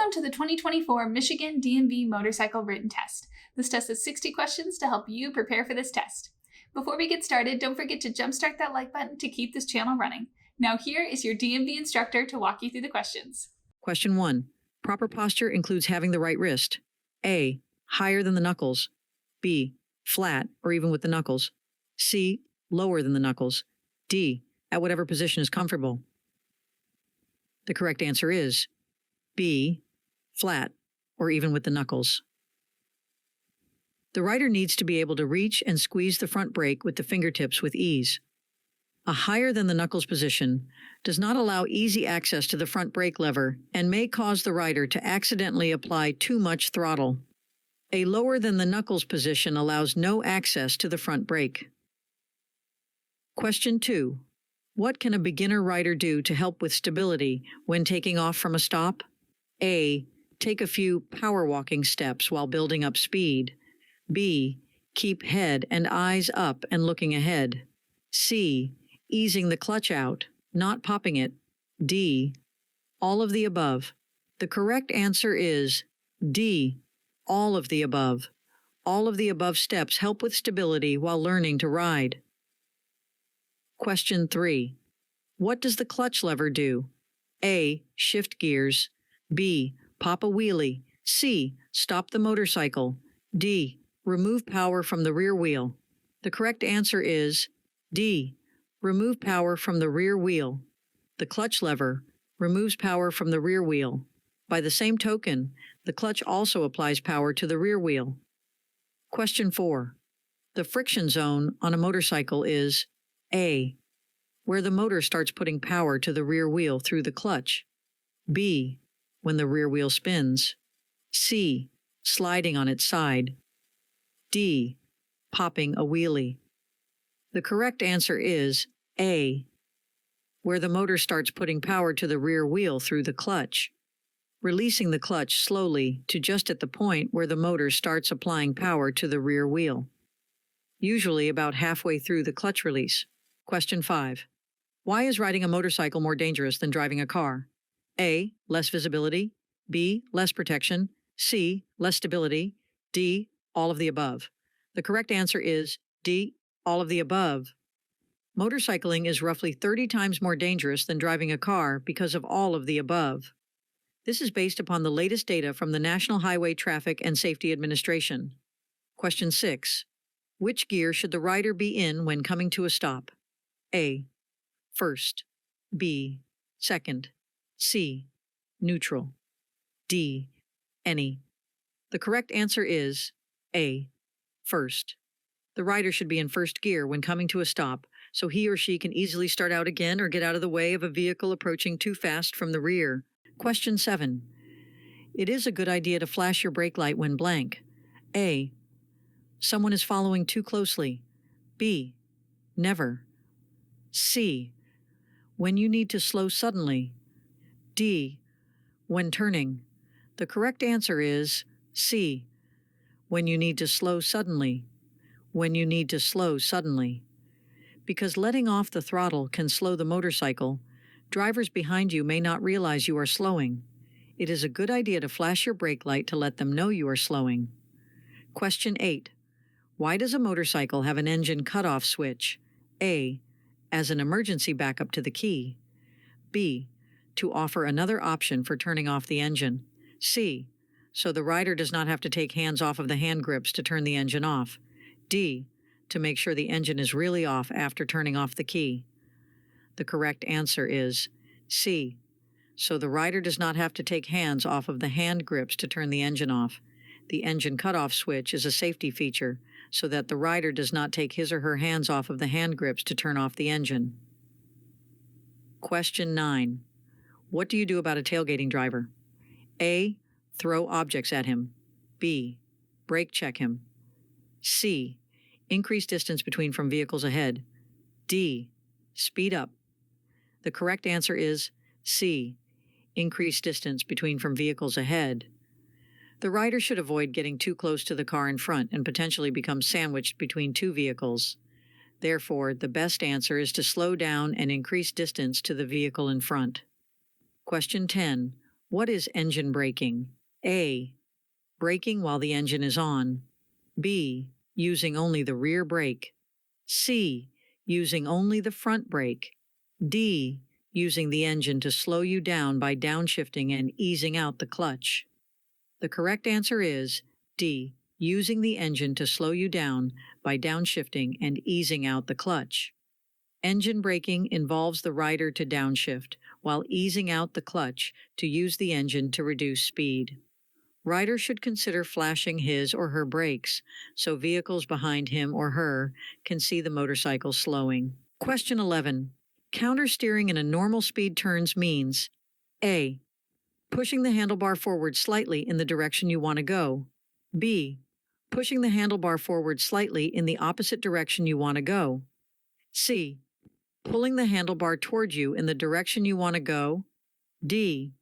Welcome to the 2024 Michigan DMV Motorcycle Written Test. This test is 60 questions to help you prepare for this test. Before we get started, don't forget to jumpstart that like button to keep this channel running. Now here is your DMV instructor to walk you through the questions. Question 1. Proper posture includes having the right wrist. A. Higher than the knuckles. B. Flat or even with the knuckles. C. Lower than the knuckles. D. At whatever position is comfortable. The correct answer is B. Flat or even with the knuckles. The rider needs to be able to reach and squeeze the front brake with the fingertips with ease. A higher than the knuckles position does not allow easy access to the front brake lever and may cause the rider to accidentally apply too much throttle. A lower than the knuckles position allows no access to the front brake. Question 2. What can a beginner rider do to help with stability when taking off from a stop? A. Take a few power walking steps while building up speed. B. Keep head and eyes up and looking ahead. C. Easing the clutch out, not popping it. D. All of the above. The correct answer is D. All of the above. All of the above steps help with stability while learning to ride. Question 3. What does the clutch lever do? A. Shift gears. B. Pop a wheelie. C. Stop the motorcycle. D. Remove power from the rear wheel. The correct answer is D. Remove power from the rear wheel. The clutch lever removes power from the rear wheel. By the same token, the clutch also applies power to the rear wheel. Question 4. The friction zone on a motorcycle is A. Where the motor starts putting power to the rear wheel through the clutch. B. When the rear wheel spins. C. Sliding on its side. D. Popping a wheelie. The correct answer is A. Where the motor starts putting power to the rear wheel through the clutch, releasing the clutch slowly to just at the point where the motor starts applying power to the rear wheel, usually about halfway through the clutch release. Question 5. Why is riding a motorcycle more dangerous than driving a car? A. Less visibility. B. Less protection. C. Less stability. D. All of the above. The correct answer is D. All of the above. Motorcycling is roughly 30 times more dangerous than driving a car because of all of the above. This is based upon the latest data from the National Highway Traffic and Safety Administration. Question 6. Which gear should the rider be in when coming to a stop? A. First. B. Second. C. Neutral. D. Any. The correct answer is A. First. The rider should be in first gear when coming to a stop, so he or she can easily start out again or get out of the way of a vehicle approaching too fast from the rear. Question 7. It is a good idea to flash your brake light when blank. A. Someone is following too closely. B. Never. C. When you need to slow suddenly. D. When turning. The correct answer is C. When you need to slow suddenly. When you need to slow suddenly. Because letting off the throttle can slow the motorcycle, drivers behind you may not realize you are slowing. It is a good idea to flash your brake light to let them know you are slowing. Question 8. Why does a motorcycle have an engine cutoff switch? A. As an emergency backup to the key. B. To offer another option for turning off the engine. C. So the rider does not have to take hands off of the hand grips to turn the engine off. D. To make sure the engine is really off after turning off the key. The correct answer is C. So the rider does not have to take hands off of the hand grips to turn the engine off. The engine cutoff switch is a safety feature so that the rider does not take his or her hands off of the hand grips to turn off the engine. Question 9. What do you do about a tailgating driver? A. Throw objects at him. B. Brake check him. C. Increase distance between from vehicles ahead. D. Speed up. The correct answer is C. Increase distance between from vehicles ahead. The rider should avoid getting too close to the car in front and potentially become sandwiched between two vehicles. Therefore, the best answer is to slow down and increase distance to the vehicle in front. Question 10. What is engine braking? A. Braking while the engine is on. B. Using only the rear brake. C. Using only the front brake. D. Using the engine to slow you down by downshifting and easing out the clutch. The correct answer is D. Using the engine to slow you down by downshifting and easing out the clutch. Engine braking involves the rider to downshift while easing out the clutch to use the engine to reduce speed. Rider should consider flashing his or her brakes so vehicles behind him or her can see the motorcycle slowing. Question 11. Countersteering in a normal speed turns means A. Pushing the handlebar forward slightly in the direction you want to go. B. Pushing the handlebar forward slightly in the opposite direction you want to go. C. Pulling the handlebar toward you in the direction you want to go. D.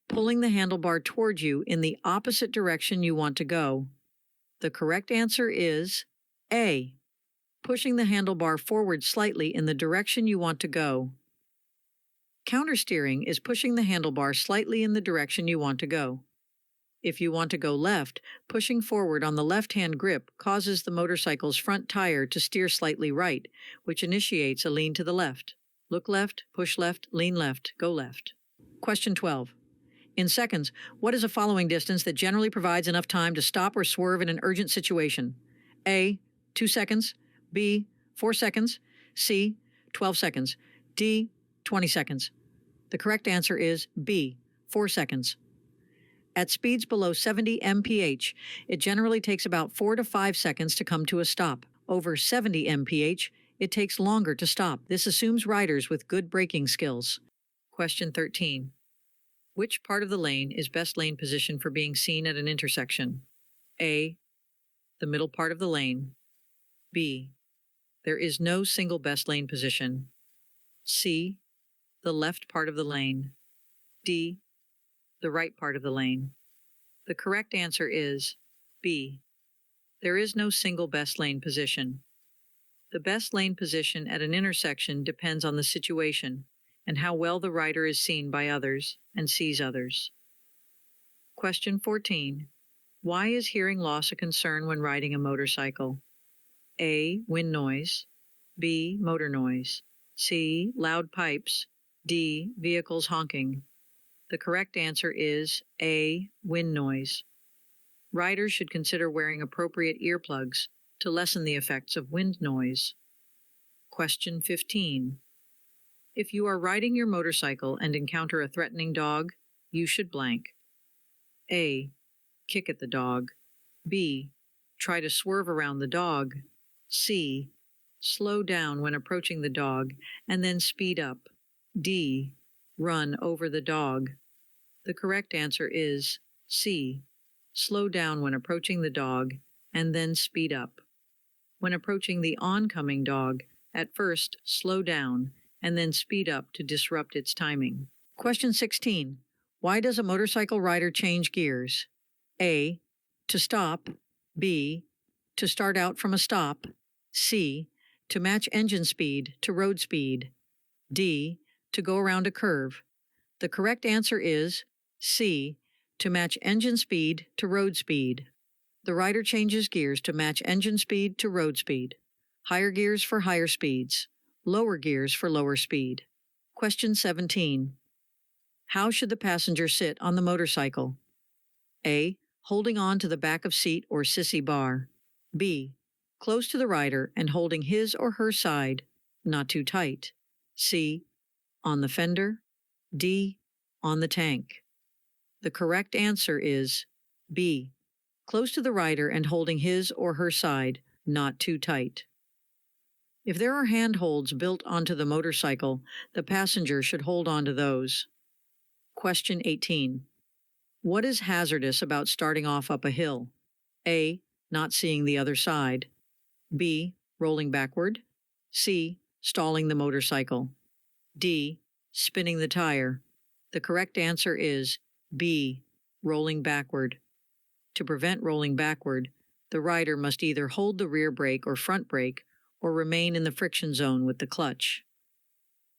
Pulling the handlebar toward you in the opposite direction you want to go. The correct answer is A. Pushing the handlebar forward slightly in the direction you want to go. Countersteering is pushing the handlebar slightly in the direction you want to go. If you want to go left, pushing forward on the left-hand grip causes the motorcycle's front tire to steer slightly right, which initiates a lean to the left. Look left, push left, lean left, go left. Question 12. In seconds, what is a following distance that generally provides enough time to stop or swerve in an urgent situation? A. 2 seconds. B. 4 seconds. C. 12 seconds. D. 20 seconds. The correct answer is B. 4 seconds. At speeds below 70 mph, it generally takes about 4 to 5 seconds to come to a stop. Over 70 mph, it takes longer to stop. This assumes riders with good braking skills. Question 13. Which part of the lane is best lane position for being seen at an intersection? A. The middle part of the lane. B. There is no single best lane position. C. The left part of the lane. D. The right part of the lane. The correct answer is B. There is no single best lane position. The best lane position at an intersection depends on the situation and how well the rider is seen by others and sees others. Question 14. Why is hearing loss a concern when riding a motorcycle? A. Wind noise. B. Motor noise. C. Loud pipes. D. Vehicles honking. The correct answer is A. Wind noise. Riders should consider wearing appropriate earplugs to lessen the effects of wind noise. Question 15. If you are riding your motorcycle and encounter a threatening dog, you should blank. A. Kick at the dog. B. Try to swerve around the dog. C. Slow down when approaching the dog and then speed up. D. Run over the dog. The correct answer is C. Slow down when approaching the dog and then speed up. When approaching the oncoming dog, at first slow down and then speed up to disrupt its timing. Question 16. Why does a motorcycle rider change gears? A. To stop. B. To start out from a stop. C. To match engine speed to road speed. D. To go around a curve. The correct answer is C. To match engine speed to road speed. The rider changes gears to match engine speed to road speed. Higher gears for higher speeds. Lower gears for lower speed. Question 17. How should the passenger sit on the motorcycle? A. Holding on to the back of seat or sissy bar. B. Close to the rider and holding his or her side, not too tight. C. On the fender. D. On the tank. The correct answer is B. Close to the rider and holding his or her side, not too tight. If there are handholds built onto the motorcycle, the passenger should hold on to those. Question 18. What is hazardous about starting off up a hill? A. Not seeing the other side. B. Rolling backward. C. Stalling the motorcycle. D. Spinning the tire. The correct answer is B. Rolling backward. To prevent rolling backward, the rider must either hold the rear brake or front brake or remain in the friction zone with the clutch.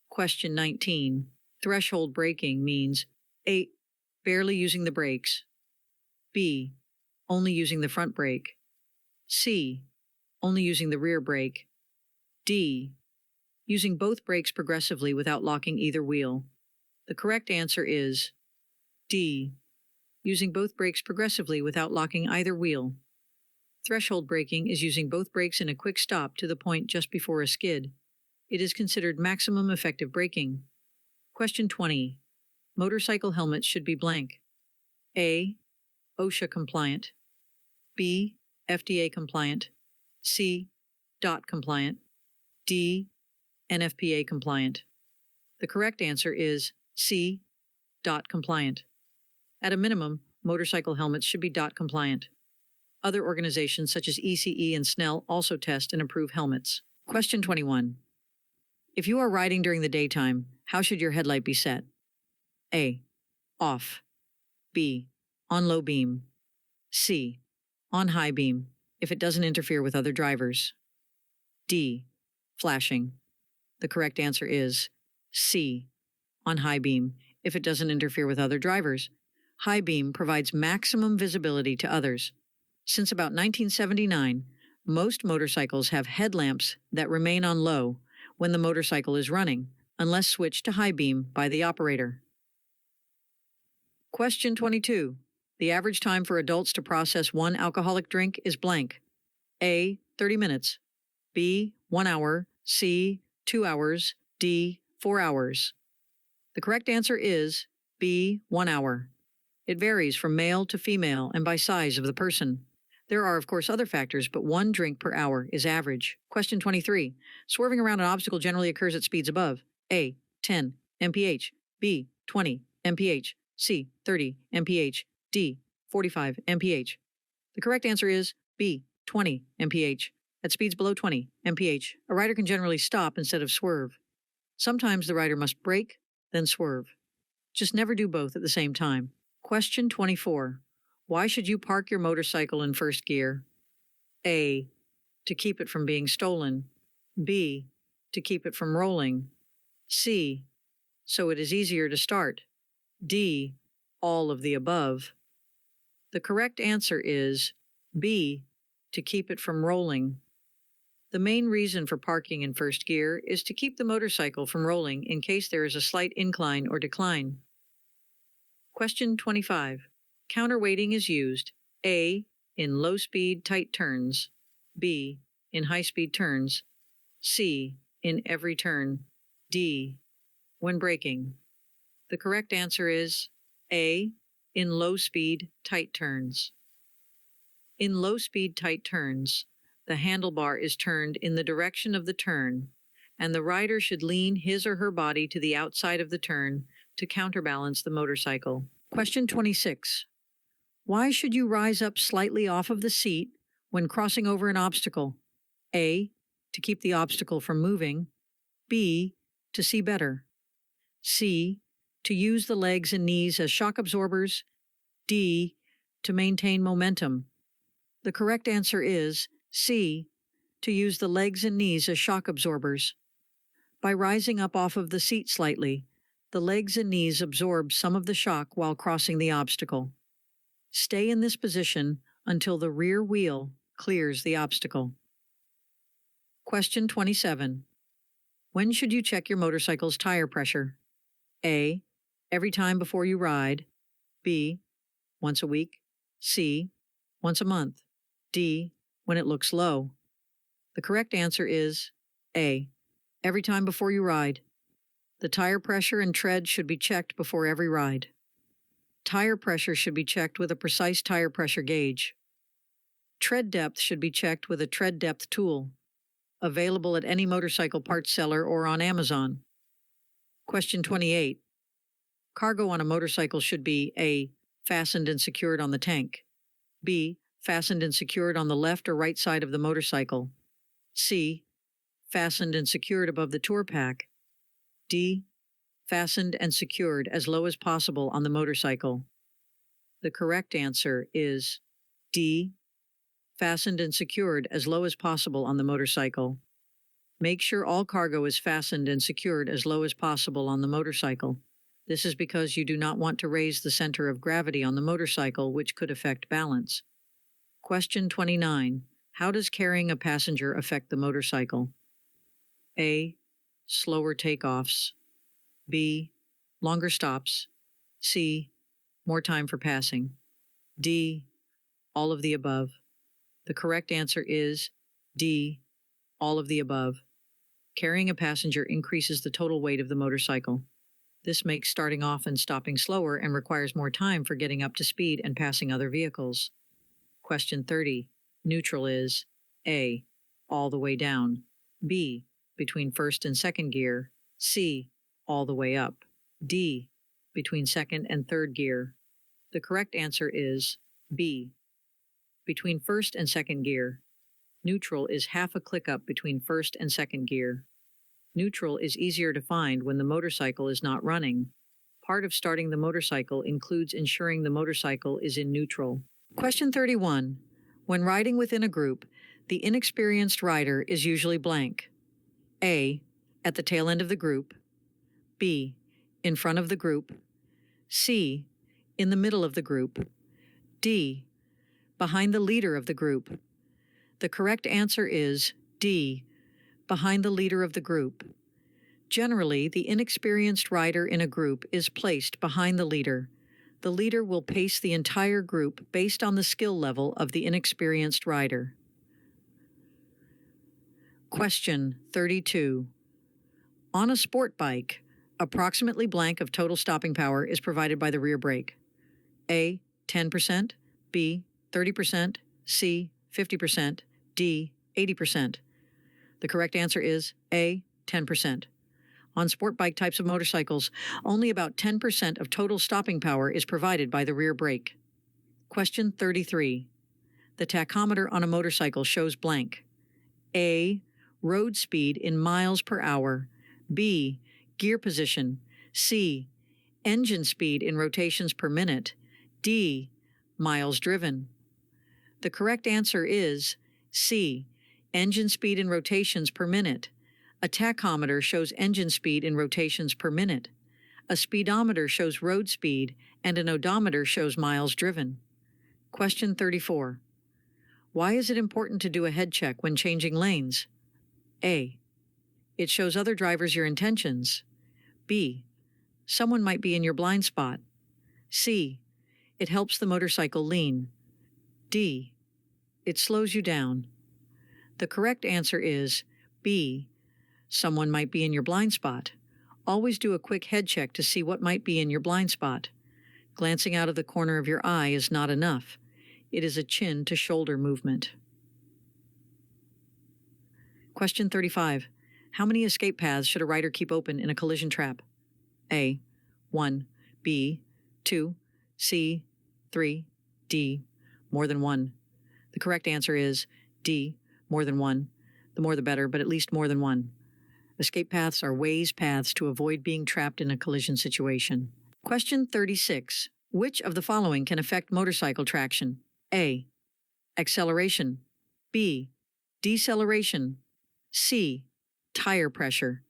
Question 19. Threshold braking means A. barely using the brakes. B. Only using the front brake. C. Only using the rear brake. D. Using both brakes progressively without locking either wheel. The correct answer is D. Using both brakes progressively without locking either wheel. Threshold braking is using both brakes in a quick stop to the point just before a skid. It is considered maximum effective braking. Question 20. Motorcycle helmets should be blank. A. OSHA compliant. B. FDA compliant. C. DOT compliant. D. NFPA compliant. The correct answer is C. DOT compliant. At a minimum, motorcycle helmets should be DOT compliant. Other organizations such as ECE and SNELL also test and approve helmets. Question 21. If you are riding during the daytime, how should your headlight be set? A. Off. B. On low beam. C. On high beam, if it doesn't interfere with other drivers. D. Flashing. The correct answer is C. On high beam, if it doesn't interfere with other drivers. High beam provides maximum visibility to others. Since about 1979, most motorcycles have headlamps that remain on low when the motorcycle is running, unless switched to high beam by the operator. Question 22. The average time for adults to process one alcoholic drink is blank. A. 30 minutes. B. 1 hour. C. 2 hours. D. 4 hours. The correct answer is B. 1 hour. It varies from male to female and by size of the person. There are, of course, other factors, but 1 drink per hour is average. Question 23. Swerving around an obstacle generally occurs at speeds above A. 10 mph. B. 20 mph. C. 30 mph. D. 45 mph. The correct answer is B. 20 mph. At speeds below 20 mph, a rider can generally stop instead of swerve. Sometimes the rider must brake, then swerve. Just never do both at the same time. Question 24. Why should you park your motorcycle in first gear? A. To keep it from being stolen. B. To keep it from rolling. C. So it is easier to start. D. All of the above. The correct answer is B. To keep it from rolling. The main reason for parking in first gear is to keep the motorcycle from rolling in case there is a slight incline or decline. Question 25. Counterweighting is used A. In low-speed tight turns. B. In high-speed turns. C. In every turn. D. When braking. The correct answer is A. In low-speed tight turns. In low-speed tight turns, the handlebar is turned in the direction of the turn, and the rider should lean his or her body to the outside of the turn to counterbalance the motorcycle. Question 26. Why should you rise up slightly off of the seat when crossing over an obstacle? A. To keep the obstacle from moving. B. To see better. C. To use the legs and knees as shock absorbers. D. To maintain momentum. The correct answer is C. To use the legs and knees as shock absorbers. By rising up off of the seat slightly, the legs and knees absorb some of the shock while crossing the obstacle. Stay in this position until the rear wheel clears the obstacle. Question 27. When should you check your motorcycle's tire pressure? A. Every time before you ride. B. Once a week. C. Once a month. D. When it looks low. The correct answer is A. Every time before you ride. The tire pressure and tread should be checked before every ride. Tire pressure should be checked with a precise tire pressure gauge. Tread depth should be checked with a tread depth tool, available at any motorcycle parts seller or on Amazon. Question 28. Cargo on a motorcycle should be A. Fastened and secured on the tank. B. Fastened and secured on the left or right side of the motorcycle. C. Fastened and secured above the tour pack. D. Fastened and secured as low as possible on the motorcycle. The correct answer is D. Fastened and secured as low as possible on the motorcycle. Make sure all cargo is fastened and secured as low as possible on the motorcycle. This is because you do not want to raise the center of gravity on the motorcycle, which could affect balance. Question 29. How does carrying a passenger affect the motorcycle? A. Slower takeoffs. B. Longer stops. C. More time for passing. D. All of the above. The correct answer is D. All of the above. Carrying a passenger increases the total weight of the motorcycle. This makes starting off and stopping slower and requires more time for getting up to speed and passing other vehicles. Question 30. Neutral is A. All the way down. B. Between first and second gear. C. All the way up. D. Between second and third gear. The correct answer is B. Between first and second gear. Neutral is half a click up between first and second gear. Neutral is easier to find when the motorcycle is not running. Part of starting the motorcycle includes ensuring the motorcycle is in neutral. Question 31. When riding within a group, the inexperienced rider is usually blank. A. At the tail end of the group. B. In front of the group. C. In the middle of the group. D. Behind the leader of the group. The correct answer is D. Behind the leader of the group. Generally, the inexperienced rider in a group is placed behind the leader. The leader will pace the entire group based on the skill level of the inexperienced rider. Question 32. On a sport bike, approximately blank of total stopping power is provided by the rear brake. A. 10%, B. 30%, C. 50%, D. 80%. The correct answer is A. 10%. On sport bike types of motorcycles, only about 10% of total stopping power is provided by the rear brake. Question 33. The tachometer on a motorcycle shows blank. A. Road speed in miles per hour. B. Gear position. C. Engine speed in rotations per minute. D. Miles driven. The correct answer is C. Engine speed in rotations per minute. A tachometer shows engine speed in rotations per minute. A speedometer shows road speed, and an odometer shows miles driven. Question 34. Why is it important to do a head check when changing lanes? A. It shows other drivers your intentions. B. Someone might be in your blind spot. C. It helps the motorcycle lean. D. It slows you down. The correct answer is B. Someone might be in your blind spot. Always do a quick head check to see what might be in your blind spot. Glancing out of the corner of your eye is not enough. It is a chin to shoulder movement. Question 35. How many escape paths should a rider keep open in a collision trap? A. 1. B. 2. C. 3. D. More than one. The correct answer is D. More than one. The more the better, but at least more than one. Escape paths are paths to avoid being trapped in a collision situation. Question 36. Which of the following can affect motorcycle traction? A. Acceleration. B. Deceleration. C. Tire pressure.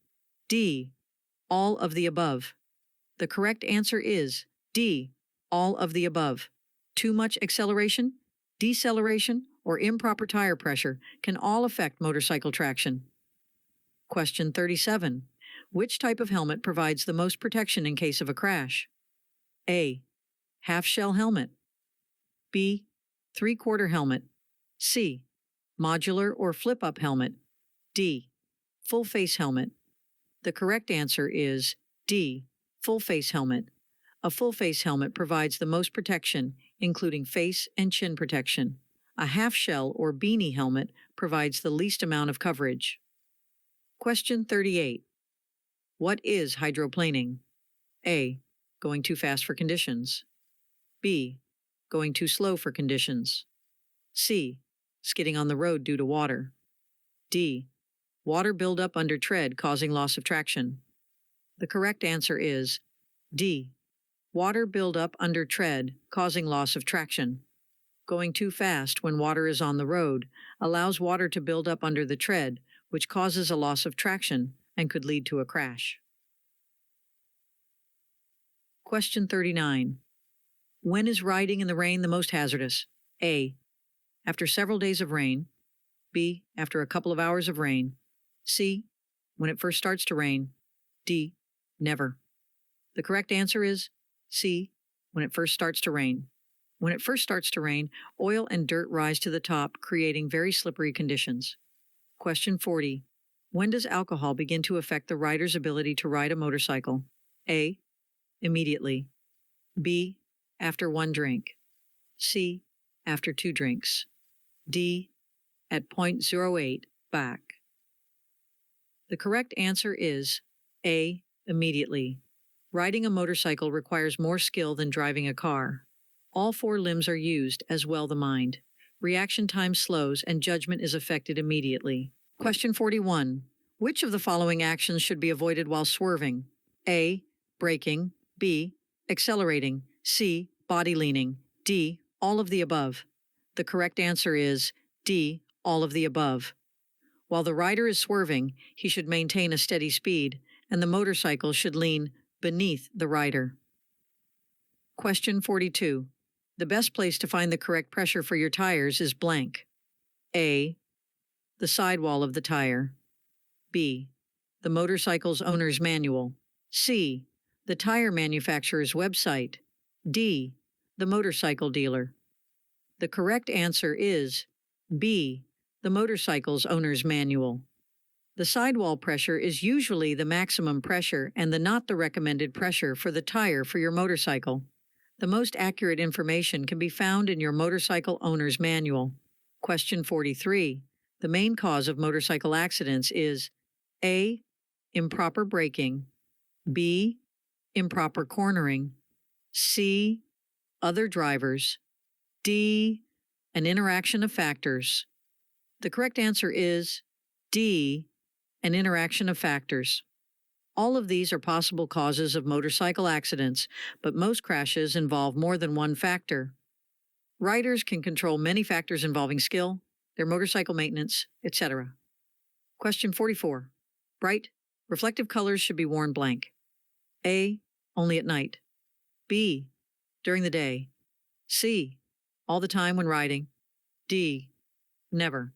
D. All of the above. The correct answer is D. All of the above. Too much acceleration, deceleration, or improper tire pressure can all affect motorcycle traction. Question 37. Which type of helmet provides the most protection in case of a crash? A. Half-shell helmet. B. Three-quarter helmet. C. Modular or flip-up helmet. D. Full-face helmet. The correct answer is D. Full-face helmet. A full-face helmet provides the most protection, including face and chin protection. A half-shell or beanie helmet provides the least amount of coverage. Question 38. What is hydroplaning? A. Going too fast for conditions. B. Going too slow for conditions. C. Skidding on the road due to water. D. Water buildup under tread causing loss of traction. The correct answer is D. Water buildup under tread causing loss of traction. Going too fast when water is on the road allows water to build up under the tread, which causes a loss of traction and could lead to a crash. Question 39. When is riding in the rain the most hazardous? A. After several days of rain. B. After a couple of hours of rain. C. When it first starts to rain. D. Never. The correct answer is C. When it first starts to rain. When it first starts to rain, oil and dirt rise to the top, creating very slippery conditions. Question 40. When does alcohol begin to affect the rider's ability to ride a motorcycle? A. Immediately. B. After 1 drink. C. After 2 drinks. D. At 0.08 back. The correct answer is A. Immediately. Riding a motorcycle requires more skill than driving a car. All 4 limbs are used, as well the mind. Reaction time slows and judgment is affected immediately. Question 41. Which of the following actions should be avoided while swerving? A. Braking. B. Accelerating. C. Body leaning. D. All of the above. The correct answer is D. All of the above. While the rider is swerving, he should maintain a steady speed, and the motorcycle should lean beneath the rider. Question 42. The best place to find the correct pressure for your tires is blank. A. The sidewall of the tire. B. The motorcycle's owner's manual. C. The tire manufacturer's website. D. The motorcycle dealer. The correct answer is B. The motorcycle's owner's manual. The sidewall pressure is usually the maximum pressure and not the recommended pressure for the tire for your motorcycle. The most accurate information can be found in your motorcycle owner's manual. Question 43. The main cause of motorcycle accidents is A. Improper braking. B. Improper cornering. C. Other drivers. D. An interaction of factors. The correct answer is D. An interaction of factors. All of these are possible causes of motorcycle accidents, but most crashes involve more than one factor. Riders can control many factors involving skill, their motorcycle maintenance, etc. Question 44. Bright, reflective colors should be worn blank. A. Only at night. B. During the day. C. All the time when riding. D. Never.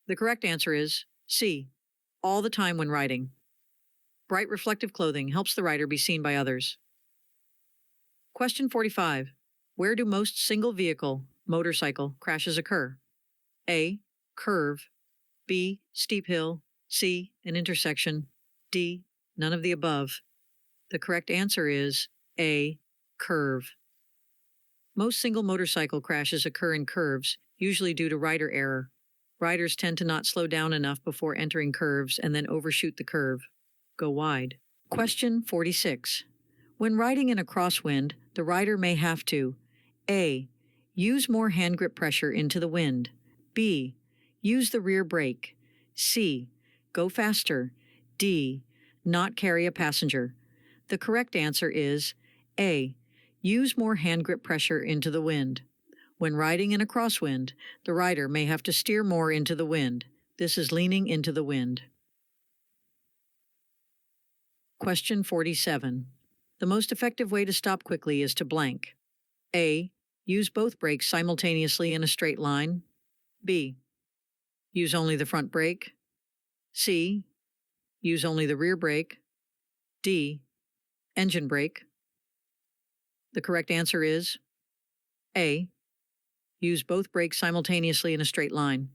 The correct answer is C. All the time when riding. Bright reflective clothing helps the rider be seen by others. Question 45. Where do most single-vehicle, motorcycle, crashes occur? A. Curve. B. Steep hill. C. An intersection. D. None of the above. The correct answer is A. Curve. Most single motorcycle crashes occur in curves, usually due to rider error. Riders tend to not slow down enough before entering curves and then overshoot the curve. Go wide. Question 46. When riding in a crosswind, the rider may have to A. Use more hand grip pressure into the wind. B. Use the rear brake. C. Go faster. D. Not carry a passenger. The correct answer is A. Use more hand grip pressure into the wind. When riding in a crosswind, the rider may have to steer more into the wind. This is leaning into the wind. Question 47. The most effective way to stop quickly is to blank. A. Use both brakes simultaneously in a straight line. B. Use only the front brake. C. Use only the rear brake. D. Engine brake. The correct answer is A. Use both brakes simultaneously in a straight line.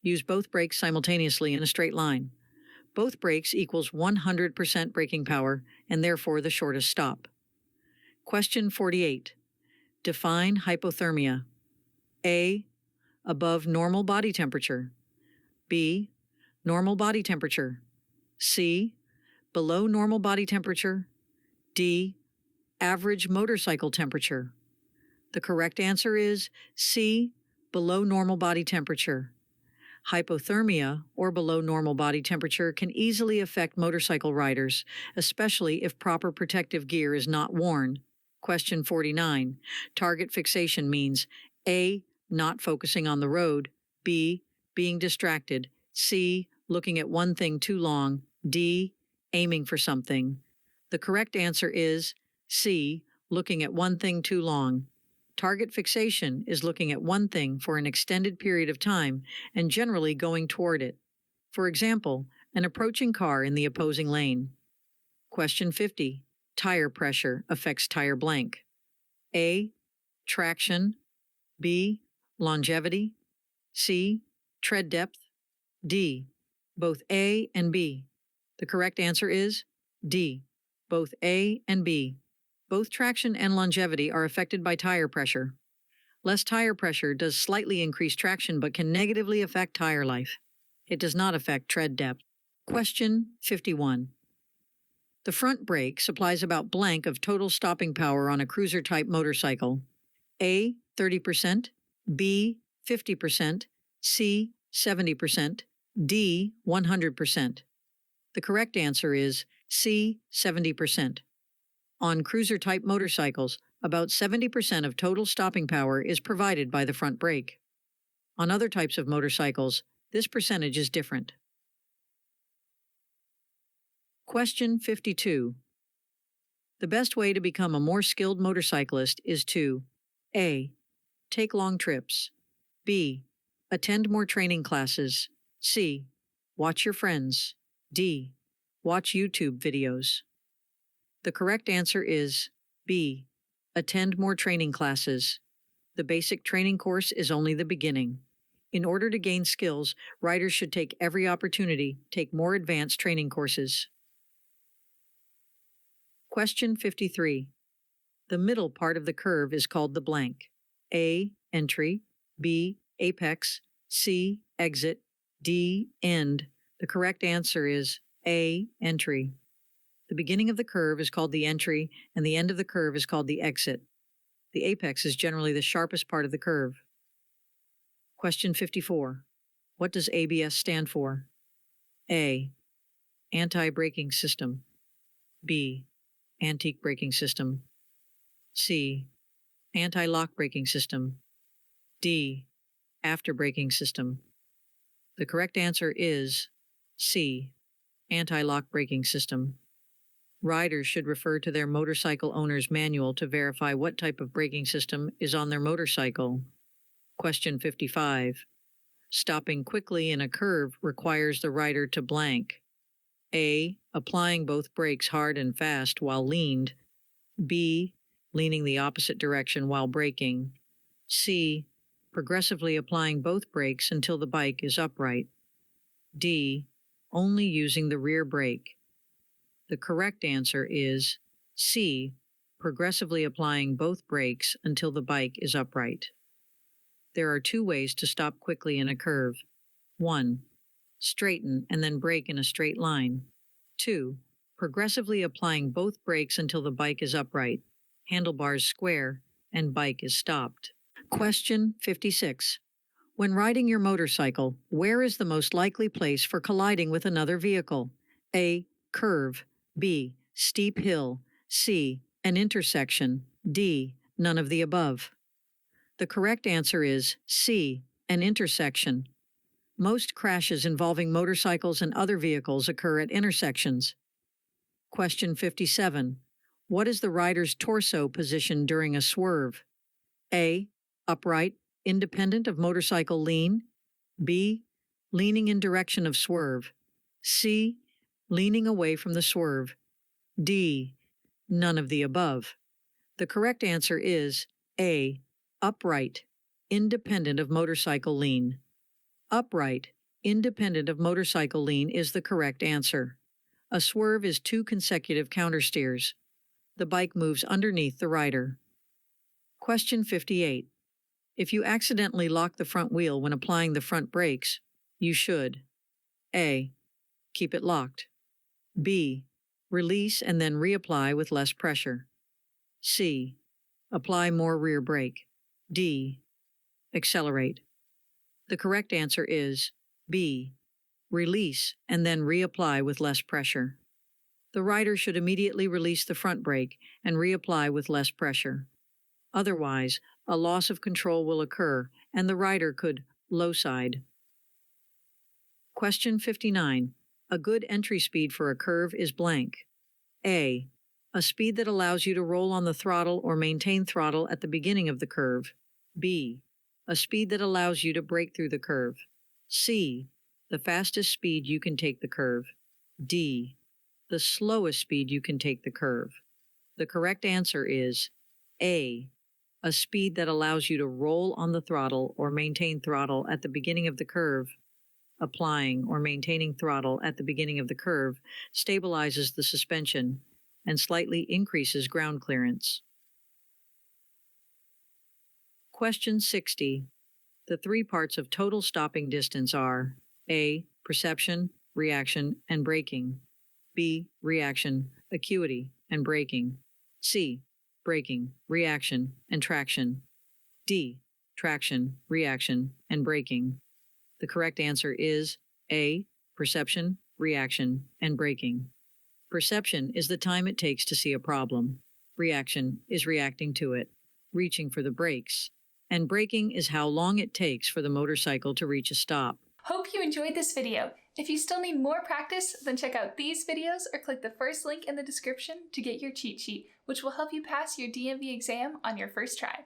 Use both brakes simultaneously in a straight line. Both brakes equals 100% braking power and therefore the shortest stop. Question 48. Define hypothermia. A. Above normal body temperature. B. Normal body temperature. C. Below normal body temperature. D. Average motorcycle temperature. The correct answer is C. Below normal body temperature. Hypothermia, or below normal body temperature, can easily affect motorcycle riders, especially if proper protective gear is not worn. Question 49. Target fixation means A. Not focusing on the road. B. Being distracted. C. Looking at one thing too long. D. Aiming for something. The correct answer is C. Looking at one thing too long. Target fixation is looking at one thing for an extended period of time and generally going toward it. For example, an approaching car in the opposing lane. Question 50. Tire pressure affects tire blank. A. Traction. B. Longevity. C. Tread depth. D. Both A and B. The correct answer is D. Both A and B. Both traction and longevity are affected by tire pressure. Less tire pressure does slightly increase traction but can negatively affect tire life. It does not affect tread depth. Question 51. The front brake supplies about blank of total stopping power on a cruiser-type motorcycle. A. 30%, B. 50%, C. 70%, D. 100%. The correct answer is C. 70%. On cruiser-type motorcycles, about 70% of total stopping power is provided by the front brake. On other types of motorcycles, this percentage is different. Question 52. The best way to become a more skilled motorcyclist is to A. Take long trips. B. Attend more training classes. C. Watch your friends. D. Watch YouTube videos. The correct answer is B. Attend more training classes. The basic training course is only the beginning. In order to gain skills, riders should take every opportunity, take more advanced training courses. Question 53. The middle part of the curve is called the blank. A. Entry. B. Apex. C. Exit. D. End. The correct answer is A. Entry. The beginning of the curve is called the entry, and the end of the curve is called the exit. The apex is generally the sharpest part of the curve. Question 54. What does ABS stand for? A. Anti-braking system. B. Antique braking system. C. Anti-lock braking system. D. After braking system. The correct answer is C. Anti-lock braking system. Riders should refer to their motorcycle owner's manual to verify what type of braking system is on their motorcycle. Question 55. Stopping quickly in a curve requires the rider to blank. A. Applying both brakes hard and fast while leaned. B. Leaning the opposite direction while braking. C. Progressively applying both brakes until the bike is upright. D. Only using the rear brake. The correct answer is C. Progressively applying both brakes until the bike is upright. There are two ways to stop quickly in a curve. 1. Straighten and then brake in a straight line. 2. Progressively applying both brakes until the bike is upright, handlebars square, and bike is stopped. Question 56. When riding your motorcycle, where is the most likely place for colliding with another vehicle? A. Curve. B. Steep hill. C. An intersection. D. None of the above. The correct answer is C. An intersection. Most crashes involving motorcycles and other vehicles occur at intersections. Question 57. What is the rider's torso position during a swerve? A. Upright, independent of motorcycle lean. B. Leaning in direction of swerve. C. Leaning away from the swerve. D. None of the above. The correct answer is A. Upright, independent of motorcycle lean. Upright, independent of motorcycle lean is the correct answer. A swerve is 2 consecutive countersteers. The bike moves underneath the rider. Question 58. If you accidentally lock the front wheel when applying the front brakes, you should A. Keep it locked. B. Release and then reapply with less pressure. C. Apply more rear brake. D. Accelerate. The correct answer is B. Release and then reapply with less pressure. The rider should immediately release the front brake and reapply with less pressure. Otherwise, a loss of control will occur and the rider could low side. Question 59. A good entry speed for a curve is blank. A. A speed that allows you to roll on the throttle or maintain throttle at the beginning of the curve. B. A speed that allows you to brake through the curve. C. The fastest speed you can take the curve. D. The slowest speed you can take the curve. The correct answer is A. A speed that allows you to roll on the throttle or maintain throttle at the beginning of the curve. Applying or maintaining throttle at the beginning of the curve stabilizes the suspension and slightly increases ground clearance. Question 60. The three parts of total stopping distance are A. Perception, reaction, and braking. B. Reaction, acuity, and braking. C. Braking, reaction, and traction. D. Traction, reaction, and braking. The correct answer is A. Perception, reaction, and braking. Perception is the time it takes to see a problem. Reaction is reacting to it, reaching for the brakes. And braking is how long it takes for the motorcycle to reach a stop. Hope you enjoyed this video. If you still need more practice, then check out these videos or click the first link in the description to get your cheat sheet, which will help you pass your DMV exam on your first try.